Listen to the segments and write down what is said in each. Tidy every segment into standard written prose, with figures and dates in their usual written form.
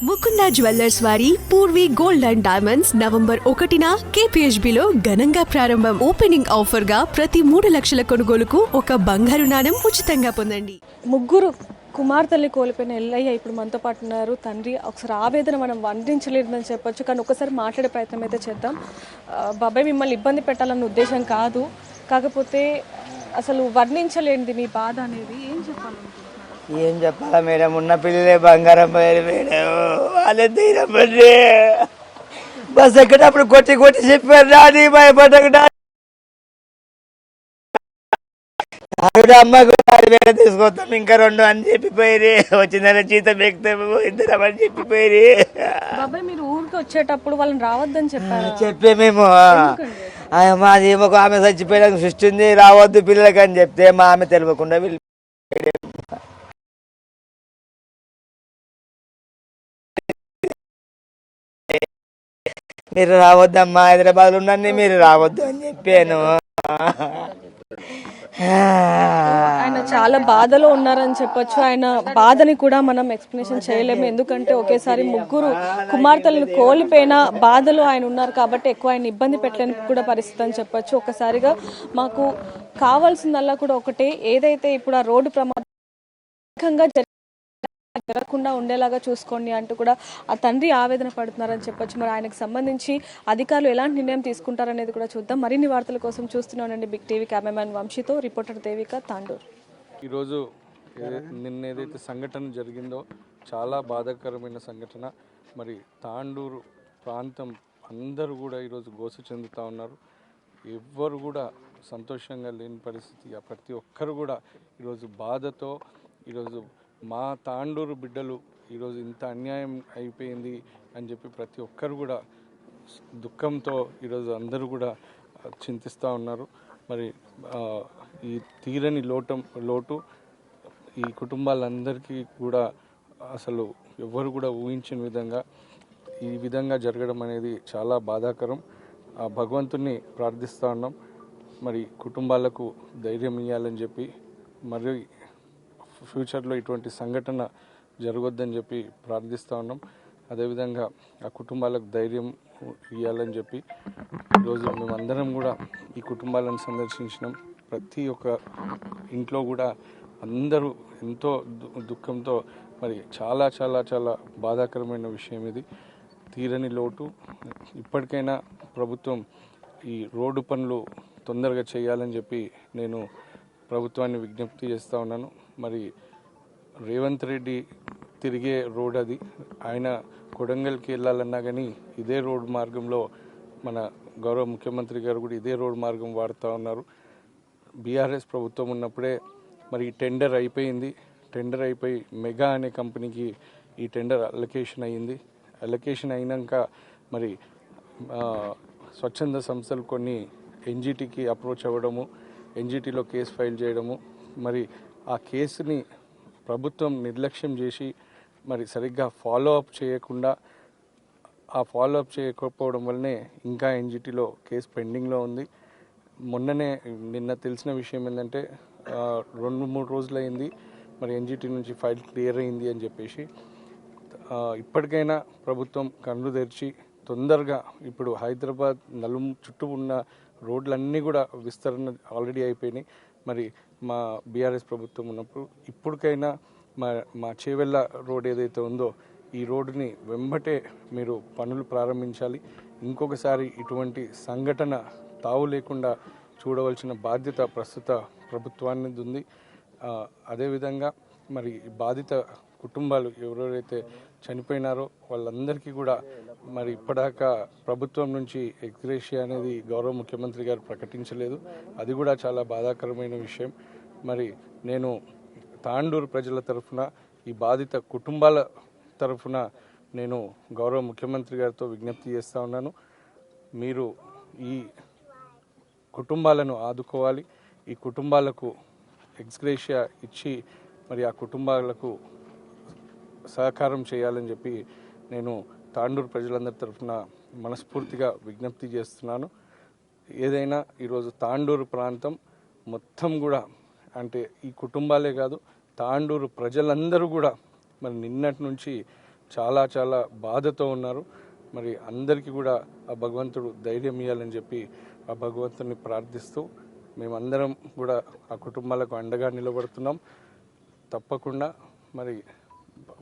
Mukunda jewellers వారి Purvi gold and diamonds November 1న KPHB లో ఘనంగా ప్రారంభం. ఓపెనింగ్ ఆఫర్ గా ప్రతి 3 లక్షల కొనుగోలుకు ఒక బంగారు నాణెం ఉచితంగా పొందండి. ముగ్గురు కుమార్తెల్ని కోల్పోయిన ఎల్లయ్య ఇప్పుడు మనతో పాటు ఉన్నారు. తండ్రి ఒకసారి ఆవేదన మనం వర్ణించలేదని చెప్పొచ్చు, కానీ ఒకసారి మాట్లాడే ప్రయత్నం అయితే చేద్దాం. బాబాయ్ మిమ్మల్ని ఇబ్బంది పెట్టాలన్న ఉద్దేశం కాదు, కాకపోతే అసలు వర్ణించలేనిది మీ బాధ అనేది ఏం చెప్పాలనుకుంటున్నారు? ఏం చెప్పాలా మేడం, ఉన్న పిల్లలే బంగారం పోయారు మేడం. వాళ్ళే తీరమండి బస్ ఎక్కేటప్పుడు కొట్టి కొట్టి చెప్పారు, రాని భయపడకుండా అమ్మకు వేరే తీసుకొస్తాం ఇంకా 2 అని చెప్పిపోయి వచ్చిందని జీతం ఎక్కుతాము ఇద్దరం అని చెప్పిపోయి. బాబాయ్ మీరు ఊరికి వచ్చేటప్పుడు వాళ్ళని రావద్దని చెప్పారు. చెప్పే మేము మాది ఒక ఆమె చచ్చిపోయిన సృష్టి ఉంది, రావద్దు పిల్లలకి అని చెప్తే మా ఆమె తెలియకుండా వీళ్ళు మీరు రావద్దమ్మా, హైదరాబాద్ ఉండండి, మీరు రావద్దు అని చెప్పాను. ఆయన చాలా బాధలో ఉన్నారని చెప్పొచ్చు. ఆయన బాధని కూడా మనం ఎక్స్ప్లెనేషన్ చేయలేము, ఎందుకంటే ఒకేసారి ముగ్గురు కుమార్తెలను కోల్పోయిన బాధలో ఆయన ఉన్నారు కాబట్టి ఎక్కువ ఆయన ఇబ్బంది పెట్టలేని కూడా పరిస్థితి అని చెప్పొచ్చు. ఒకసారిగా మాకు కావాల్సిందల్లా కూడా ఒకటే, ఏదైతే ఇప్పుడు ఆ రోడ్డు ప్రమాదంగా జరగకుండా ఉండేలాగా చూసుకోండి అంటూ కూడా ఆ తండ్రి ఆవేదన పడుతున్నారని చెప్పొచ్చు. మరి ఆయనకు సంబంధించి అధికారులు ఎలాంటి నిర్ణయం తీసుకుంటారనేది కూడా చూద్దాం. మరిన్ని వార్తల కోసం చూస్తున్నానండి బిగ్ టీవీ కెమెరామెన్ వంశీతో రిపోర్టర్ దేవిక, తాండూరు. ఈరోజు నిన్న ఏదైతే సంఘటన జరిగిందో చాలా బాధాకరమైన సంఘటన. మరి తాండూరు ప్రాంతం అందరూ కూడా ఈరోజు గోస చెందుతూ ఉన్నారు. ఎవ్వరు కూడా సంతోషంగా లేని పరిస్థితి. ప్రతి ఒక్కరు కూడా ఈరోజు బాధతో, ఈరోజు మా తాండూరు బిడ్డలు ఈరోజు ఇంత అన్యాయం అయిపోయింది అని చెప్పి ప్రతి ఒక్కరు కూడా దుఃఖంతో ఈరోజు అందరూ కూడా చింతిస్తూ ఉన్నారు. మరి ఈ తీరని లోటు ఈ కుటుంబాలందరికీ కూడా అసలు ఎవ్వరు కూడా ఊహించిన విధంగా ఈ విధంగా జరగడం అనేది చాలా బాధాకరం. ఆ భగవంతుని ప్రార్థిస్తూ ఉన్నాం, మరి కుటుంబాలకు ధైర్యం ఇవ్వాలని చెప్పి, మరి ఫ్యూచర్లో ఇటువంటి సంఘటన జరగొద్దని చెప్పి ప్రార్థిస్తూ ఉన్నాం. అదేవిధంగా ఆ కుటుంబాలకు ధైర్యం ఇవ్వాలని చెప్పి ఈరోజు మేమందరం కూడా ఈ కుటుంబాలను సందర్శించినాం. ప్రతి ఒక్క ఇంట్లో కూడా అందరూ ఎంతో దుఃఖంతో, మరి చాలా చాలా చాలా బాధాకరమైన విషయం ఇది, తీరని లోటు. ఇప్పటికైనా ప్రభుత్వం ఈ రోడ్డు పనులు తొందరగా చేయాలని చెప్పి నేను ప్రభుత్వాన్ని విజ్ఞప్తి చేస్తూ ఉన్నాను. మరి రేవంత్ రెడ్డి తిరిగే రోడ్ అది, ఆయన కొడంగల్కి వెళ్ళాలన్నా కానీ ఇదే రోడ్ మార్గంలో మన గౌరవ ముఖ్యమంత్రి గారు కూడా ఇదే రోడ్ మార్గం వాడుతూ ఉన్నారు. బీఆర్ఎస్ ప్రభుత్వం ఉన్నప్పుడే మరి టెండర్ అయిపోయింది. టెండర్ అయిపోయి మెగా అనే కంపెనీకి ఈ టెండర్ అలొకేషన్ అయ్యింది. అలొకేషన్ అయినాక మరి స్వచ్ఛంద సంస్థలు కొన్ని ఎన్జిటికి అప్రోచ్ అవ్వడము, ఎన్జిటిలో కేసు ఫైల్ చేయడము, మరి ఆ కేసుని ప్రభుత్వం నిర్లక్ష్యం చేసి మరి సరిగ్గా ఫాలో అప్ చేయకుండా, ఆ ఫాలో అప్ చేయకపోవడం వల్లనే ఇంకా ఎన్జిటిలో కేసు పెండింగ్లో ఉంది. నిన్న తెలిసిన విషయం ఏంటంటే 2-3 రోజులైంది మరి ఎన్జిటి నుంచి ఫైల్ క్లియర్ అయింది అని చెప్పేసి. ఇప్పటికైనా ప్రభుత్వం కళ్ళు తెరిచి తొందరగా ఇప్పుడు హైదరాబాద్ చుట్టూ ఉన్న రోడ్లన్నీ కూడా విస్తరణ ఆల్రెడీ అయిపోయినాయి. మరి మా బీఆర్ఎస్ ప్రభుత్వం ఉన్నప్పుడు ఇప్పటికైనా మా చేవెళ్ళ రోడ్ ఏదైతే ఉందో ఈ రోడ్డుని వెంబటే మీరు పనులు ప్రారంభించాలి. ఇంకొకసారి ఇటువంటి సంఘటన తావు లేకుండా చూడవలసిన బాధ్యత ప్రస్తుత ప్రభుత్వానికి ఉంది. అదేవిధంగా మరి బాధిత కుటుంబాలు ఎవరెవరైతే చనిపోయినారో వాళ్ళందరికీ కూడా మరి ఇప్పటిదాకా ప్రభుత్వం నుంచి ఎక్స్గ్రేషియా అనేది గౌరవ ముఖ్యమంత్రి గారు ప్రకటించలేదు. అది కూడా చాలా బాధాకరమైన విషయం. మరి నేను తాండూరు ప్రజల తరఫున, ఈ బాధిత కుటుంబాల తరఫున నేను గౌరవ ముఖ్యమంత్రి గారితో విజ్ఞప్తి చేస్తూ ఉన్నాను. మీరు ఈ కుటుంబాలను ఆదుకోవాలి, ఈ కుటుంబాలకు ఎక్స్గ్రేషియా ఇచ్చి మరి ఆ కుటుంబాలకు సహకారం చేయాలని చెప్పి నేను తాండూరు ప్రజలందరి తరఫున మనస్ఫూర్తిగా విజ్ఞప్తి చేస్తున్నాను. ఏదైనా ఈరోజు తాండూరు ప్రాంతం మొత్తం కూడా, అంటే ఈ కుటుంబాలే కాదు తాండూరు ప్రజలందరూ కూడా మరి నిన్నటి నుంచి చాలా చాలా బాధతో ఉన్నారు. మరి అందరికీ కూడా ఆ భగవంతుడు ధైర్యం ఇవ్వాలని చెప్పి ఆ భగవంతుని ప్రార్థిస్తూ మేమందరం కూడా ఆ కుటుంబాలకు అండగా నిలబడుతున్నాం. తప్పకుండా మరి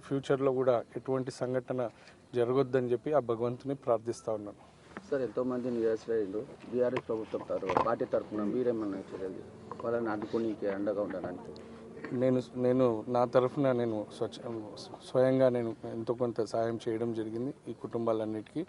ఫ్యూచర్లో కూడా ఎటువంటి సంఘటన జరగొద్దని చెప్పి ఆ భగవంతుని ప్రార్థిస్తూ ఉన్నాను. సార్ ఎంతోమంది నిరాశ్రయులు బీఆర్ఎస్ ప్రభుత్వం పార్టీ తరఫున మీరేమన్నా చర్యలు వాళ్ళని అడ్డుకోనికి అండగా ఉండడానికి? నేను నా తరఫున నేను స్వయంగా నేను ఎంతో కొంత సాయం చేయడం జరిగింది ఈ కుటుంబాలన్నిటికీ.